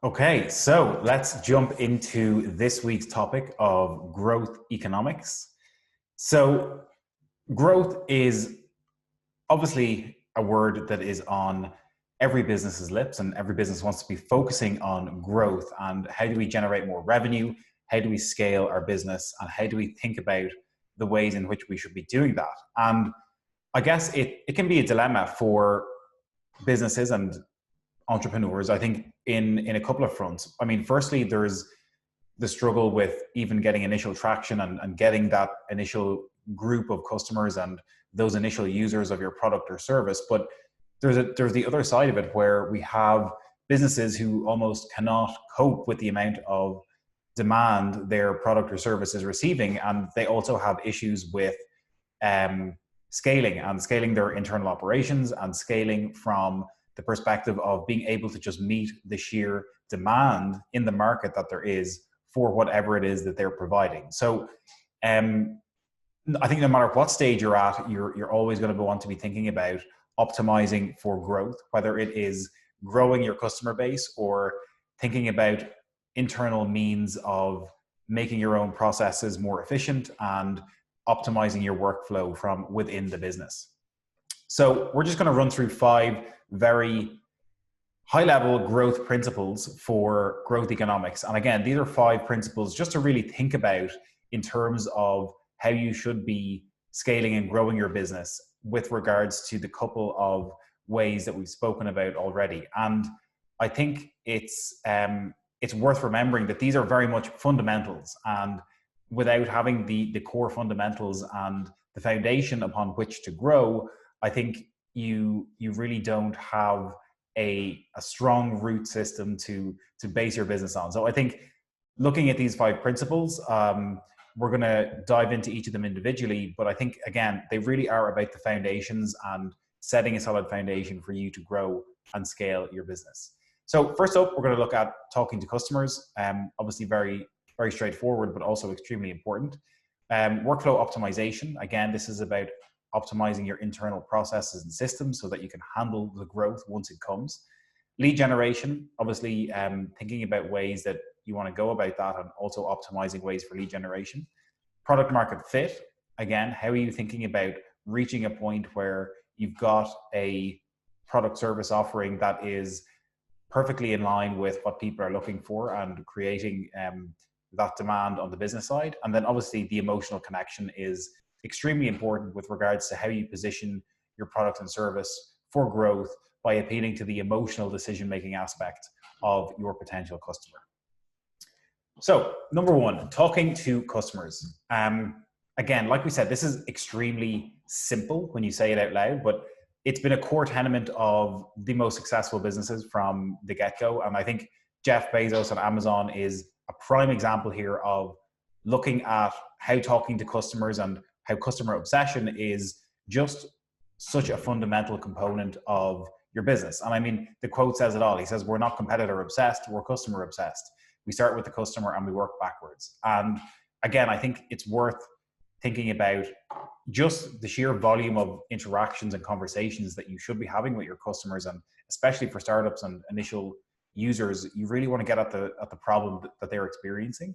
Okay, so let's jump into this week's topic of growth economics. So, growth is obviously a word that is on every business's lips, and every business wants to be focusing on growth and how do we generate more revenue, how do we scale our business, and how do we think about the ways in which we should be doing that. And I guess it can be a dilemma for businesses and entrepreneurs, I think, in a couple of fronts. I mean, firstly, there's the struggle with even getting initial traction and getting that initial group of customers and those initial users of your product or service. But there's the other side of it where we have businesses who almost cannot cope with the amount of demand their product or service is receiving, and they also have issues with scaling their internal operations and scaling from the perspective of being able to just meet the sheer demand in the market that there is for whatever it is that they're providing. So I think no matter what stage you're at, you're always going to want to be thinking about optimizing for growth, whether it is growing your customer base or thinking about internal means of making your own processes more efficient and optimizing your workflow from within the business. So we're just going to run through 5 very high-level growth principles for growth economics. And again, these are 5 principles just to really think about in terms of how you should be scaling and growing your business with regards to the couple of ways that we've spoken about already. And I think it's worth remembering that these are very much fundamentals, and without having the core fundamentals and the foundation upon which to grow, I think you really don't have a strong root system to base your business on. So I think looking at these 5 principles, we're going to dive into each of them individually, but I think, again, they really are about the foundations and setting a solid foundation for you to grow and scale your business. So first up, we're going to look at talking to customers. Obviously very, very straightforward, but also extremely important. Workflow optimization. Again, this is about optimizing your internal processes and systems so that you can handle the growth once it comes. Lead generation, obviously thinking about ways that you want to go about that and also optimizing ways for lead generation. Product market fit, again, how are you thinking about reaching a point where you've got a product service offering that is perfectly in line with what people are looking for and creating that demand on the business side. And then obviously the emotional connection is extremely important with regards to how you position your product and service for growth by appealing to the emotional decision-making aspect of your potential customer. So number 1, talking to customers. Again, like we said, this is extremely simple when you say it out loud, but it's been a core tenet of the most successful businesses from the get-go. And I think Jeff Bezos and Amazon is a prime example here of looking at how talking to customers and how customer obsession is just such a fundamental component of your business. And I mean, the quote says it all. He says, we're not competitor obsessed, we're customer obsessed. We start with the customer and we work backwards. And again, I think it's worth thinking about just the sheer volume of interactions and conversations that you should be having with your customers. And especially for startups and initial users, you really want to get at the problem that they're experiencing.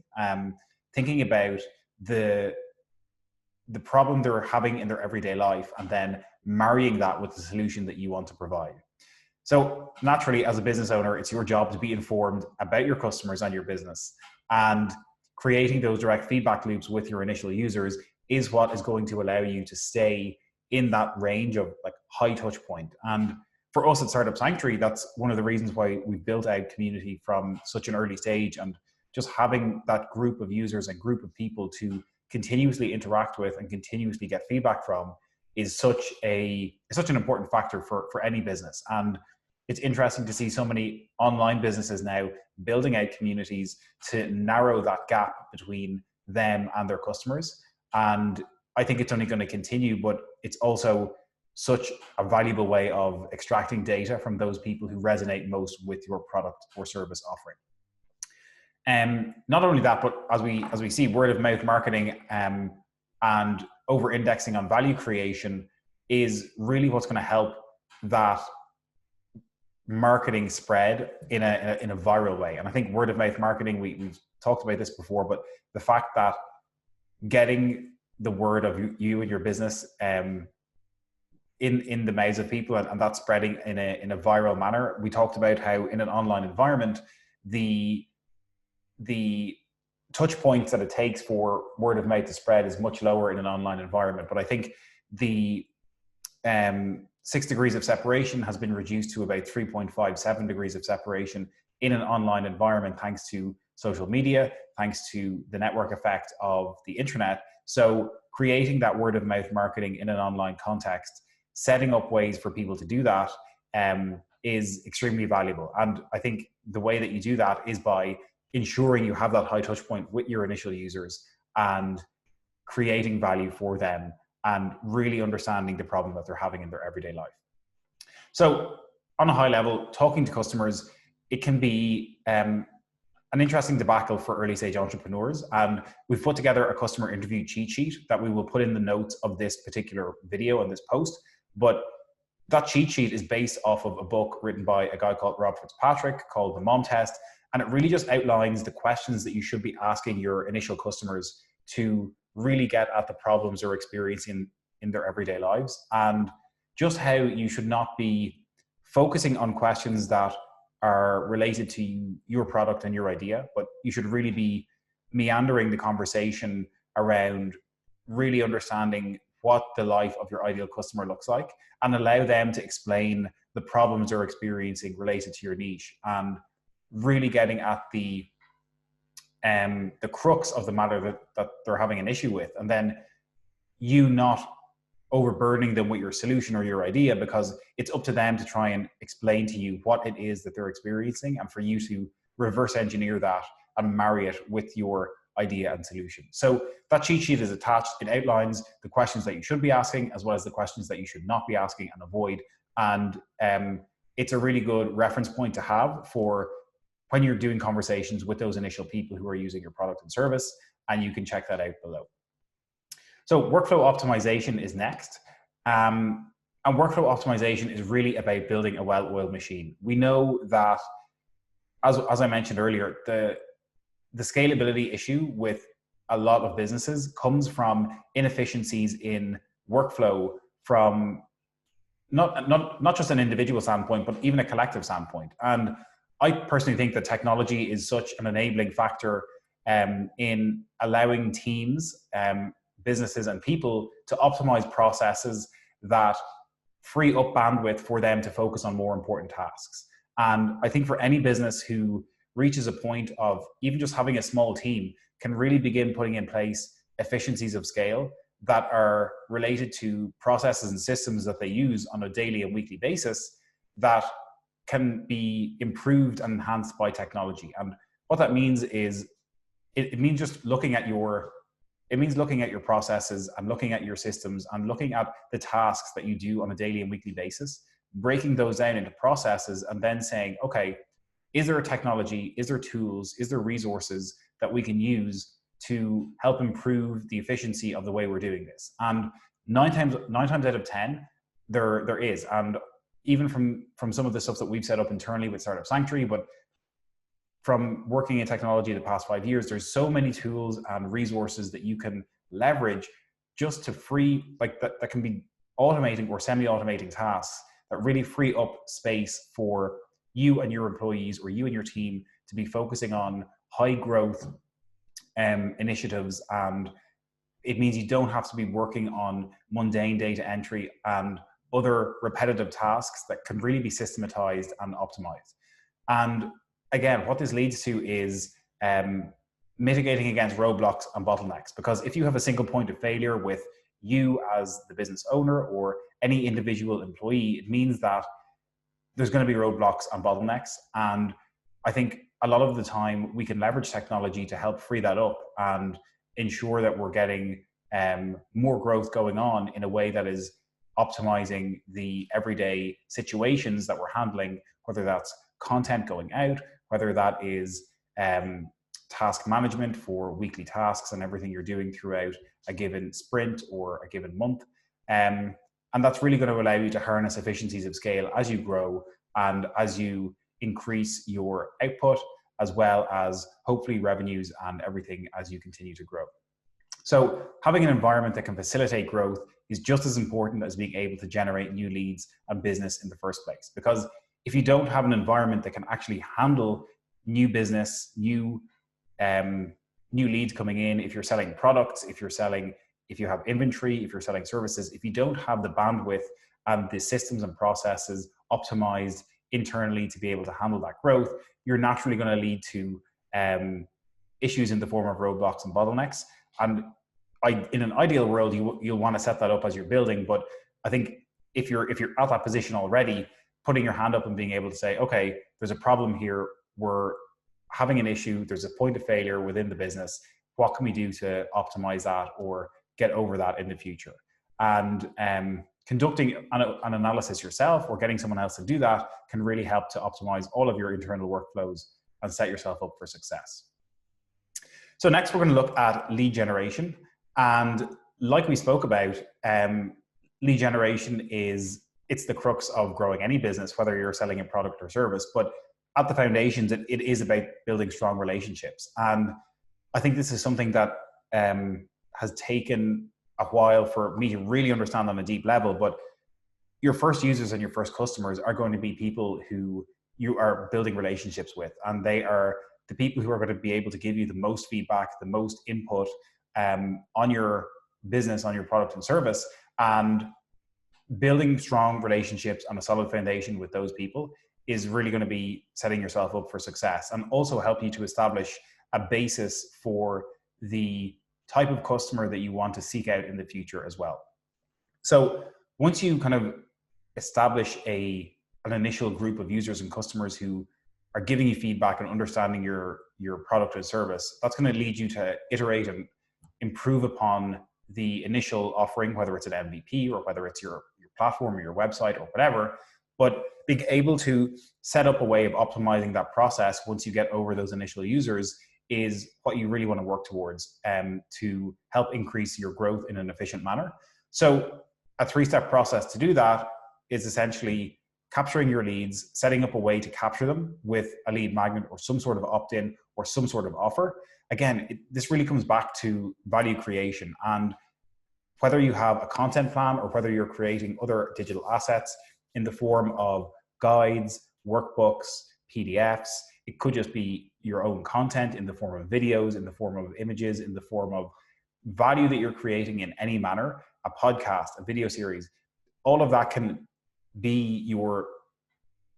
Thinking about the problem they're having in their everyday life and then marrying that with the solution that you want to provide. So naturally, as a business owner, it's your job to be informed about your customers and your business, and creating those direct feedback loops with your initial users is what is going to allow you to stay in that range of like high touch point. And for us at Startup Sanctuary, that's one of the reasons why we've built out community from such an early stage, and just having that group of users and group of people to continuously interact with and continuously get feedback from is such an important factor for any business. And it's interesting to see so many online businesses now building out communities to narrow that gap between them and their customers. And I think it's only going to continue, but it's also such a valuable way of extracting data from those people who resonate most with your product or service offering. Not only that, but as we see, word of mouth marketing and over-indexing on value creation is really what's going to help that marketing spread in a viral way. And I think word of mouth marketing, we've talked about this before, but the fact that getting the word of you and your business in the mouths of people, and that's spreading in a viral manner. We talked about how in an online environment, the touch points that it takes for word of mouth to spread is much lower in an online environment. But I think the 6 degrees of separation has been reduced to about 3.57 degrees of separation in an online environment, thanks to social media, thanks to the network effect of the internet. So creating that word of mouth marketing in an online context, setting up ways for people to do that is extremely valuable. And I think the way that you do that is by ensuring you have that high touch point with your initial users and creating value for them and really understanding the problem that they're having in their everyday life. So on a high level, talking to customers, it can be an interesting debacle for early stage entrepreneurs. And we've put together a customer interview cheat sheet that we will put in the notes of this particular video and this post. But that cheat sheet is based off of a book written by a guy called Rob Fitzpatrick called The Mom Test. And it really just outlines the questions that you should be asking your initial customers to really get at the problems they're experiencing in their everyday lives, and just how you should not be focusing on questions that are related to your product and your idea, but you should really be meandering the conversation around really understanding what the life of your ideal customer looks like and allow them to explain the problems they're experiencing related to your niche, and really getting at the crux of the matter that they're having an issue with, and then you not overburdening them with your solution or your idea, because it's up to them to try and explain to you what it is that they're experiencing, and for you to reverse engineer that and marry it with your idea and solution. So that cheat sheet is attached. It outlines the questions that you should be asking, as well as the questions that you should not be asking and avoid. And it's a really good reference point to have for when you're doing conversations with those initial people who are using your product and service, and you can check that out below. So workflow optimization is next. And workflow optimization is really about building a well-oiled machine. We know that, as I mentioned earlier, the scalability issue with a lot of businesses comes from inefficiencies in workflow from not just an individual standpoint, but even a collective standpoint. And I personally think that technology is such an enabling factor in allowing teams, businesses and people to optimize processes that free up bandwidth for them to focus on more important tasks. And I think for any business who reaches a point of even just having a small team can really begin putting in place efficiencies of scale that are related to processes and systems that they use on a daily and weekly basis that can be improved and enhanced by technology. And what that means is it means just looking at your processes and looking at your systems and looking at the tasks that you do on a daily and weekly basis, breaking those down into processes, and then saying, okay, is there a technology, is there tools, is there resources that we can use to help improve the efficiency of the way we're doing this? And nine times out of 10, there is. And even from some of the stuff that we've set up internally with Startup Sanctuary, but from working in technology the past 5 years, there's so many tools and resources that you can leverage just to free, like that can be automating or semi-automating tasks that really free up space for you and your employees or you and your team to be focusing on high growth initiatives. And it means you don't have to be working on mundane data entry and other repetitive tasks that can really be systematized and optimized. And again, what this leads to is mitigating against roadblocks and bottlenecks. Because if you have a single point of failure with you as the business owner or any individual employee, it means that there's going to be roadblocks and bottlenecks. And I think a lot of the time we can leverage technology to help free that up and ensure that we're getting more growth going on in a way that is optimizing the everyday situations that we're handling, whether that's content going out, whether that is task management for weekly tasks and everything you're doing throughout a given sprint or a given month. And that's really going to allow you to harness efficiencies of scale as you grow and as you increase your output, as well as hopefully revenues and everything as you continue to grow. So having an environment that can facilitate growth is just as important as being able to generate new leads and business in the first place. Because if you don't have an environment that can actually handle new business, new leads coming in, if you're selling products, if you have inventory, if you're selling services, if you don't have the bandwidth and the systems and processes optimized internally to be able to handle that growth, you're naturally going to lead to issues in the form of roadblocks and bottlenecks. And in an ideal world, you'll want to set that up as you're building. But I think if you're at that position already, putting your hand up and being able to say, okay, there's a problem here, we're having an issue, there's a point of failure within the business, what can we do to optimize that or get over that in the future? And conducting an analysis yourself or getting someone else to do that can really help to optimize all of your internal workflows and set yourself up for success. So next we're going to look at lead generation. And like we spoke about, lead generation it's the crux of growing any business, whether you're selling a product or service. But at the foundations, it is about building strong relationships. And I think this is something that has taken a while for me to really understand on a deep level. But your first users and your first customers are going to be people who you are building relationships with. And they are the people who are going to be able to give you the most feedback, the most input on your business, on your product and service. And building strong relationships on a solid foundation with those people is really going to be setting yourself up for success, and also help you to establish a basis for the type of customer that you want to seek out in the future as well. So once you kind of establish an initial group of users and customers who are giving you feedback and understanding your product or service, that's going to lead you to iterate and improve upon the initial offering, whether it's an MVP or whether it's your platform or your website or whatever. But being able to set up a way of optimizing that process once you get over those initial users is what you really want to work towards to help increase your growth in an efficient manner. So a 3-step process to do that is essentially capturing your leads, setting up a way to capture them with a lead magnet or some sort of opt-in or some sort of offer. Again, this really comes back to value creation. And whether you have a content plan or whether you're creating other digital assets in the form of guides, workbooks, PDFs, it could just be your own content in the form of videos, in the form of images, in the form of value that you're creating in any manner, a podcast, a video series, all of that can be your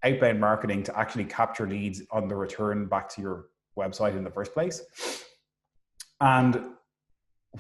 outbound marketing to actually capture leads on the return back to your website in the first place. And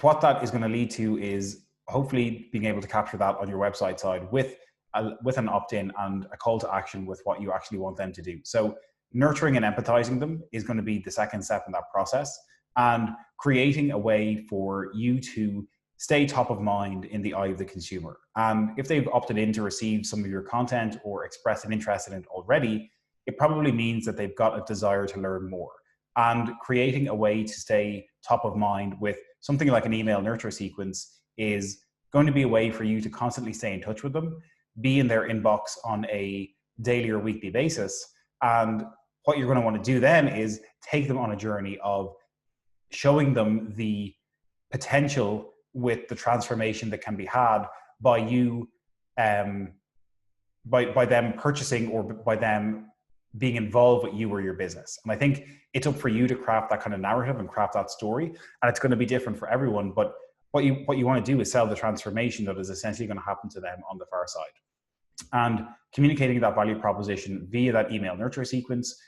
what that is going to lead to is hopefully being able to capture that on your website side with an opt-in and a call to action with what you actually want them to do. So nurturing and empathizing them is going to be the second step in that process, and creating a way for you to stay top of mind in the eye of the consumer. And if they've opted in to receive some of your content or expressed an interest in it already, it probably means that they've got a desire to learn more. And creating a way to stay top of mind with something like an email nurture sequence is going to be a way for you to constantly stay in touch with them, be in their inbox on a daily or weekly basis. And what you're going to want to do then is take them on a journey of showing them the potential with the transformation that can be had by you, by them purchasing or by them being involved with you or your business. And I think it's up for you to craft that kind of narrative and craft that story. And it's going to be different for everyone. But what you want to do is sell the transformation that is essentially going to happen to them on the far side. And communicating that value proposition via that email nurture sequence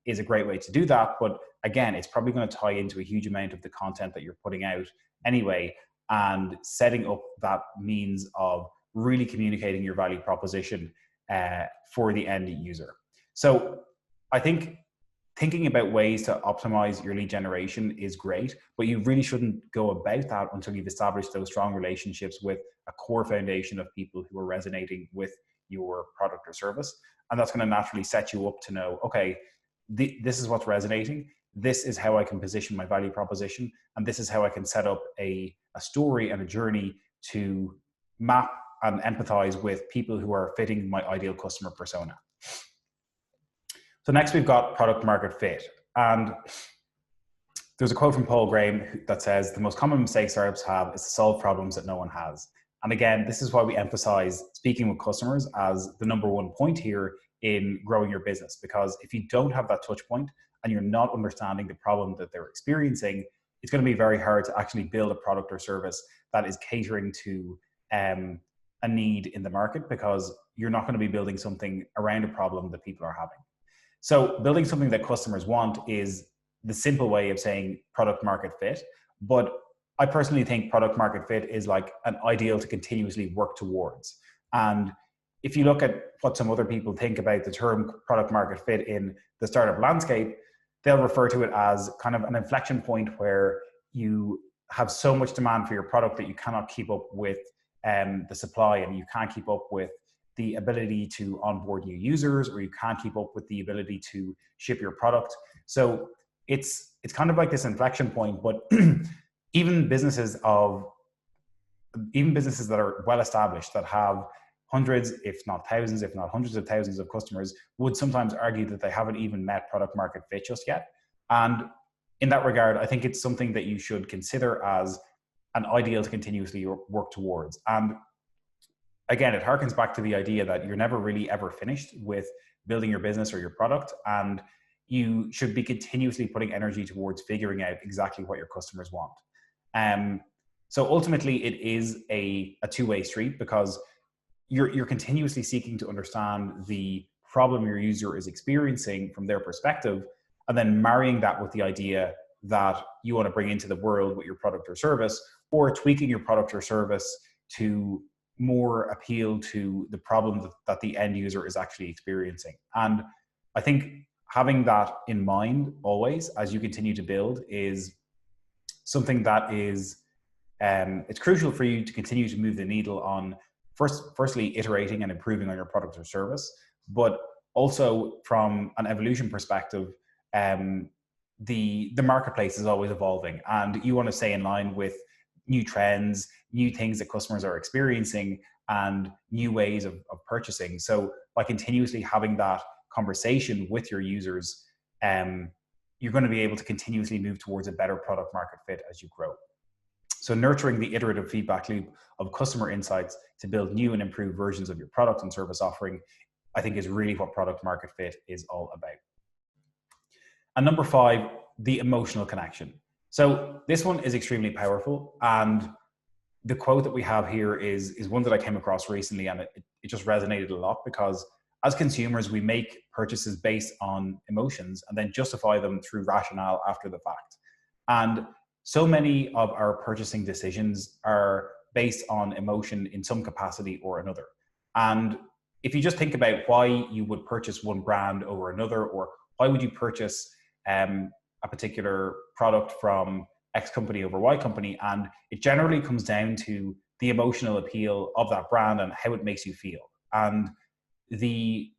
is a great way to do that. But again, it's probably going to tie into a huge amount of the content that you're putting out anyway, and setting up that means of really communicating your value proposition for the end user. So I think thinking about ways to optimize your lead generation is great, but you really shouldn't go about that until you've established those strong relationships with a core foundation of people who are resonating with your product or service. And that's going to naturally set you up to know, okay, this is what's resonating. This is how I can position my value proposition. And this is how I can set up a story and a journey to map and empathize with people who are fitting my ideal customer persona. So next we've got product market fit. And there's a quote from Paul Graham that says, the most common mistake startups have is to solve problems that no one has. And again, this is why we emphasize speaking with customers as the number one point here in growing your business. Because if you don't have that touch point and you're not understanding the problem that they're experiencing, it's going to be very hard to actually build a product or service that is catering to a need in the market, because you're not going to be building something around a problem that people are having. So building something that customers want is the simple way of saying product market fit. But I personally think product market fit is like an ideal to continuously work towards. And if you look at what some other people think about the term product market fit in the startup landscape, they'll refer to it as kind of an inflection point where you have so much demand for your product that you cannot keep up with the supply, and you can't keep up with the ability to onboard new users, or you can't keep up with the ability to ship your product. So it's kind of like this inflection point. But even businesses that are well established, that have hundreds, if not thousands, if not hundreds of thousands of customers, would sometimes argue that they haven't even met product market fit just yet. And in that regard, I think it's something that you should consider as an ideal to continuously work towards. And again, it harkens back to the idea that you're never really ever finished with building your business or your product, and you should be continuously putting energy towards figuring out exactly what your customers want. So ultimately, it is a two-way street, because you're continuously seeking to understand the problem your user is experiencing from their perspective, and then marrying that with the idea that you want to bring into the world with your product or service, or tweaking your product or service to more appeal to the problem that the end user is actually experiencing. And I think having that in mind always as you continue to build is something that is, it's crucial for you to continue to move the needle on firstly iterating and improving on your product or service, but also from an evolution perspective, the marketplace is always evolving, and you want to stay in line with new trends, new things that customers are experiencing, and new ways of purchasing. So by continuously having that conversation with your users, you're going to be able to continuously move towards a better product market fit as you grow. So nurturing the iterative feedback loop of customer insights to build new and improved versions of your product and service offering, I think is really what product market fit is all about. And number 5, the emotional connection. So this one is extremely powerful, and the quote that we have here is one that I came across recently, and it just resonated a lot, because as consumers, we make purchases based on emotions and then justify them through rationale after the fact. And so many of our purchasing decisions are based on emotion in some capacity or another. And if you just think about why you would purchase one brand over another, or why would you purchase a particular product from X company over Y company, and it generally comes down to the emotional appeal of that brand and how it makes you feel. And the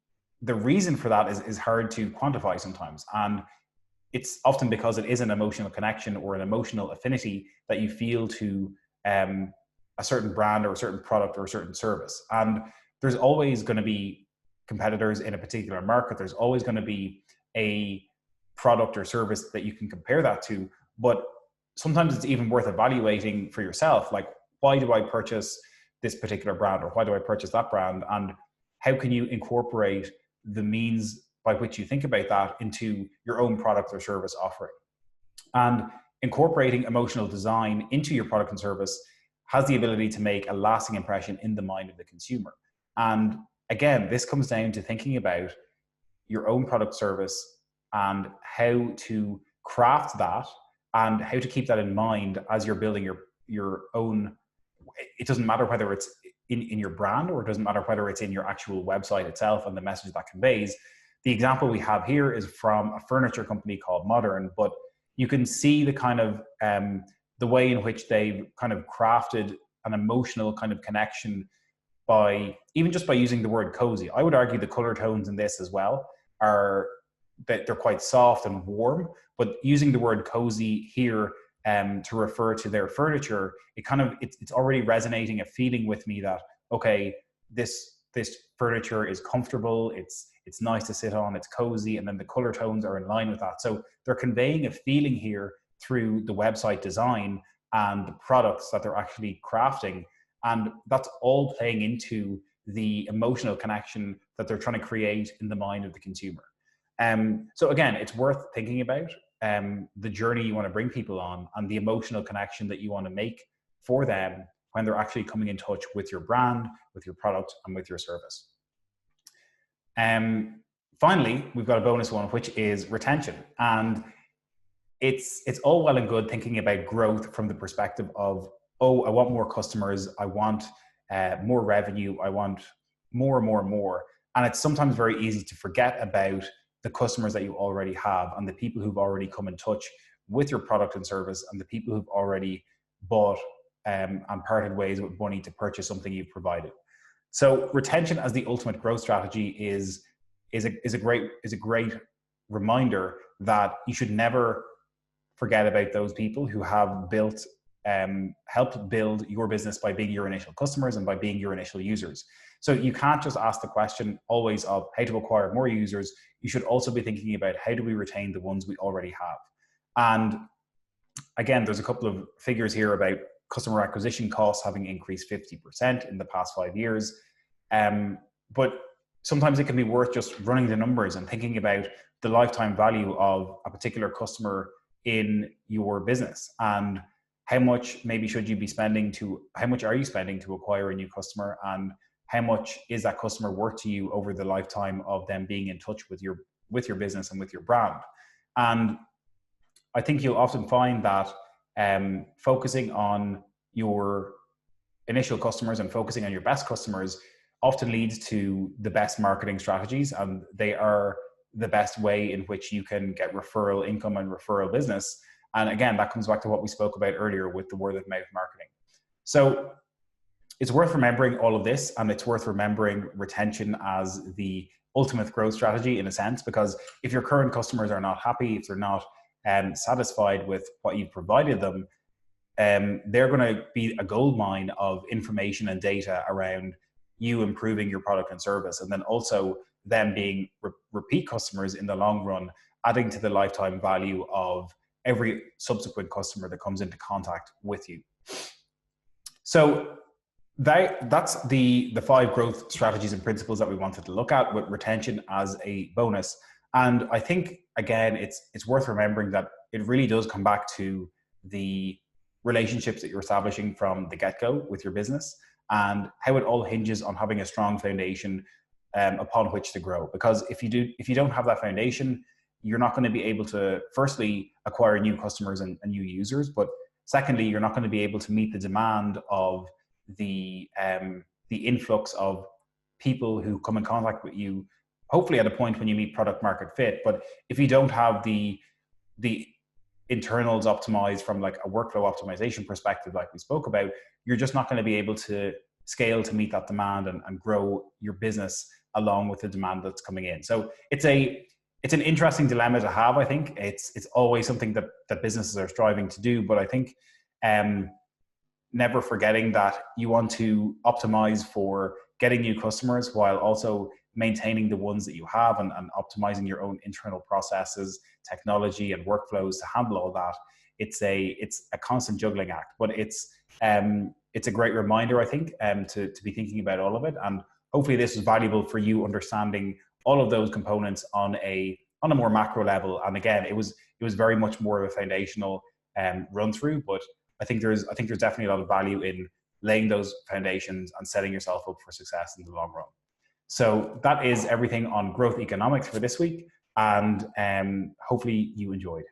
reason for that is hard to quantify sometimes. And it's often because it is an emotional connection or an emotional affinity that you feel to a certain brand or a certain product or a certain service. And there's always going to be competitors in a particular market. There's always going to be a product or service that you can compare that to. But sometimes it's even worth evaluating for yourself, like, why do I purchase this particular brand, or why do I purchase that brand? And how can you incorporate the means by which you think about that into your own product or service offering? And incorporating emotional design into your product and service has the ability to make a lasting impression in the mind of the consumer. And again, this comes down to thinking about your own product service and how to craft that and how to keep that in mind as you're building your own. It doesn't matter whether it's in your brand, or it doesn't matter whether it's in your actual website itself and the message that conveys. The example we have here is from a furniture company called Modern, but you can see the kind of the way in which they've kind of crafted an emotional kind of connection by using the word cozy. I would argue the color tones in this as well are that they're quite soft and warm, but using the word cozy here to refer to their furniture, it's already resonating a feeling with me that, okay, this this furniture is comfortable, it's nice to sit on, it's cozy, and then the color tones are in line with that. So they're conveying a feeling here through the website design and the products that they're actually crafting. And that's all playing into the emotional connection that they're trying to create in the mind of the consumer. So again, it's worth thinking about the journey you want to bring people on and the emotional connection that you want to make for them when they're actually coming in touch with your brand, with your product, and with your service. Finally, we've got a bonus one, which is retention. And it's all well and good thinking about growth from the perspective of, oh, I want more customers, I want more revenue, I want more. And it's sometimes very easy to forget about the customers that you already have and the people who've already come in touch with your product and service and the people who've already bought and parted ways with money to purchase something you've provided. So retention as the ultimate growth strategy is a great reminder that you should never forget about those people who have helped build your business by being your initial customers and by being your initial users. So you can't just ask the question always of how to acquire more users. You should also be thinking about how do we retain the ones we already have. And again, there's a couple of figures here about customer acquisition costs having increased 50% in the past 5 years. But sometimes it can be worth just running the numbers and thinking about the lifetime value of a particular customer in your business and how much maybe should you be spending how much are you spending to acquire a new customer, and how much is that customer worth to you over the lifetime of them being in touch with your business and with your brand. And I think you'll often find that focusing on your initial customers and focusing on your best customers often leads to the best marketing strategies, and they are the best way in which you can get referral income and referral business. And again, that comes back to what we spoke about earlier with the word of mouth marketing. So it's worth remembering all of this, and it's worth remembering retention as the ultimate growth strategy in a sense, because if your current customers are not happy, if they're not satisfied with what you've provided them, they're going to be a goldmine of information and data around you improving your product and service, and then also them being repeat customers in the long run, adding to the lifetime value of every subsequent customer that comes into contact with you. So that's the 5 growth strategies and principles that we wanted to look at, with retention as a bonus. And I think, again, it's worth remembering that it really does come back to the relationships that you're establishing from the get-go with your business, and how it all hinges on having a strong foundation upon which to grow. Because if you don't have that foundation, you're not going to be able to, firstly, acquire new customers and new users, but secondly, you're not going to be able to meet the demand of the influx of people who come in contact with you, hopefully at a point when you meet product market fit. But if you don't have the internals optimized from like a workflow optimization perspective, like we spoke about, you're just not going to be able to scale to meet that demand and grow your business along with the demand that's coming in. So it's an interesting dilemma to have. I think it's always something that businesses are striving to do, but I think never forgetting that you want to optimize for getting new customers while also maintaining the ones that you have, and optimizing your own internal processes, technology, and workflows to handle all that. It's a constant juggling act, but it's a great reminder, I think, to be thinking about all of it. And hopefully this is valuable for you, understanding all of those components on a more macro level. And again, it was very much more of a foundational run through, but I think there's definitely a lot of value in laying those foundations and setting yourself up for success in the long run. So that is everything on growth economics for this week, and hopefully you enjoyed.